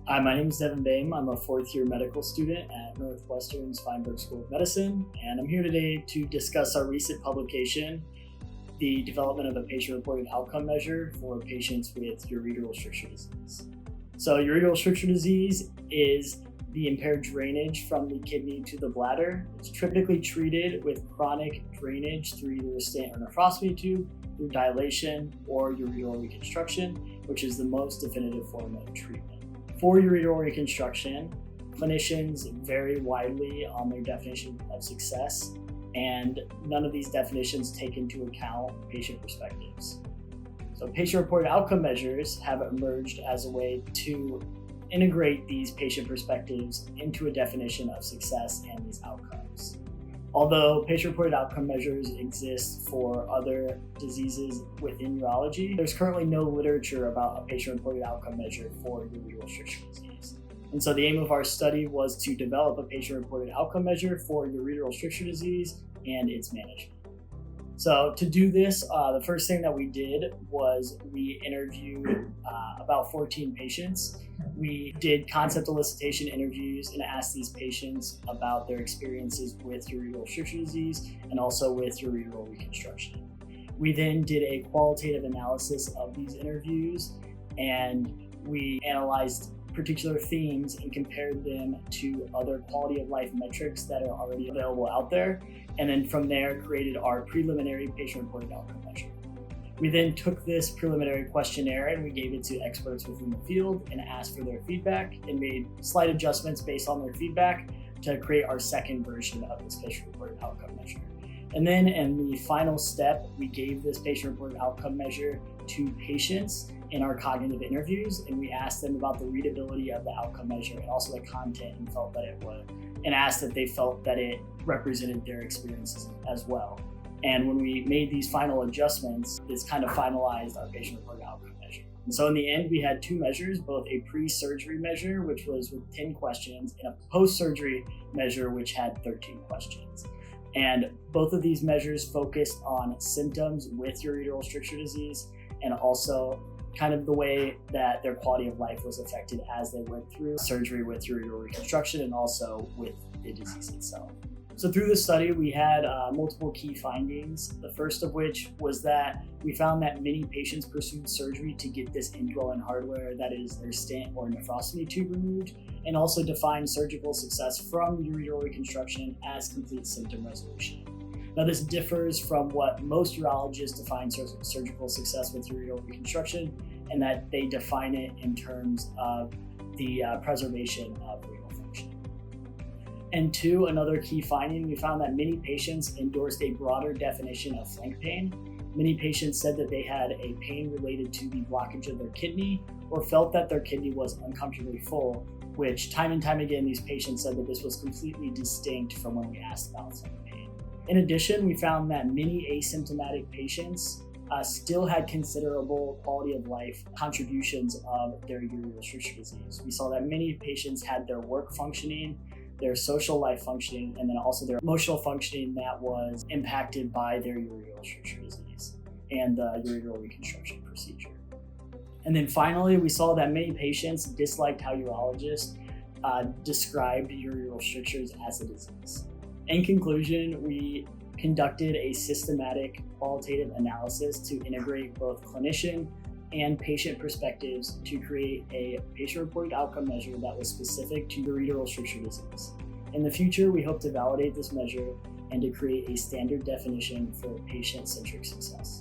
Hi, my name is Devin Boehm. I'm a fourth-year medical student at Northwestern's Feinberg School of Medicine, and I'm here today to discuss our recent publication, the development of a patient-reported outcome measure for patients with ureteral stricture disease. So ureteral stricture disease is the impaired drainage from the kidney to the bladder. It's typically treated with chronic drainage through either a stent or nephrostomy tube, through dilation, or ureteral reconstruction, which is the most definitive form of treatment. For ureteral reconstruction, clinicians vary widely on their definition of success, and none of these definitions take into account patient perspectives. So patient-reported outcome measures have emerged as a way to integrate these patient perspectives into a definition of success and these outcomes. Although patient-reported outcome measures exist for other diseases within urology, there's currently no literature about a patient-reported outcome measure for ureteral stricture disease. And so the aim of our study was to develop a patient-reported outcome measure for ureteral stricture disease and its management. So to do this, the first thing that we did was we interviewed about 14 patients. We did concept elicitation interviews and asked these patients about their experiences with ureteral stricture disease and also with ureteral reconstruction. We then did a qualitative analysis of these interviews, and we analyzed particular themes and compared them to other quality of life metrics that are already available out there. And then from there created our preliminary patient-reported outcome measure. We then took this preliminary questionnaire and we gave it to experts within the field and asked for their feedback and made slight adjustments based on their feedback to create our second version of this patient-reported outcome measure. And then in the final step, we gave this patient-reported outcome measure to patients in our cognitive interviews, and we asked them about the readability of the outcome measure and also the content, and felt that it would, and asked if they felt that it represented their experiences as well. And when we made these final adjustments, this kind of finalized our patient-reported outcome measure. And so in the end, we had two measures, both a pre-surgery measure, which was with 10 questions, and a post-surgery measure, which had 13 questions. And both of these measures focused on symptoms with ureteral stricture disease and also kind of the way that their quality of life was affected as they went through surgery with ureteral reconstruction and also with the disease itself. So through this study, we had multiple key findings. The first of which was that we found that many patients pursued surgery to get this indwelling hardware, that is their stent or nephrostomy tube, removed, and also defined surgical success from ureteral reconstruction as complete symptom resolution. Now, this differs from what most urologists define surgical success with ureteral reconstruction, and that they define it in terms of the preservation of renal function. And two, another key finding, we found that many patients endorsed a broader definition of flank pain. Many patients said that they had a pain related to the blockage of their kidney or felt that their kidney was uncomfortably full, which time and time again, these patients said that this was completely distinct from when we asked about flank pain. In addition, we found that many asymptomatic patients still had considerable quality of life contributions of their ureteral stricture disease. We saw that many patients had their work functioning, their social life functioning, and then also their emotional functioning that was impacted by their ureteral stricture disease and the ureteral reconstruction procedure. And then finally, we saw that many patients disliked how urologists described ureteral strictures as a disease. In conclusion, we conducted a systematic qualitative analysis to integrate both clinician and patient perspectives to create a patient-reported outcome measure that was specific to ureteral stricture disease. In the future, we hope to validate this measure and to create a standard definition for patient-centric success.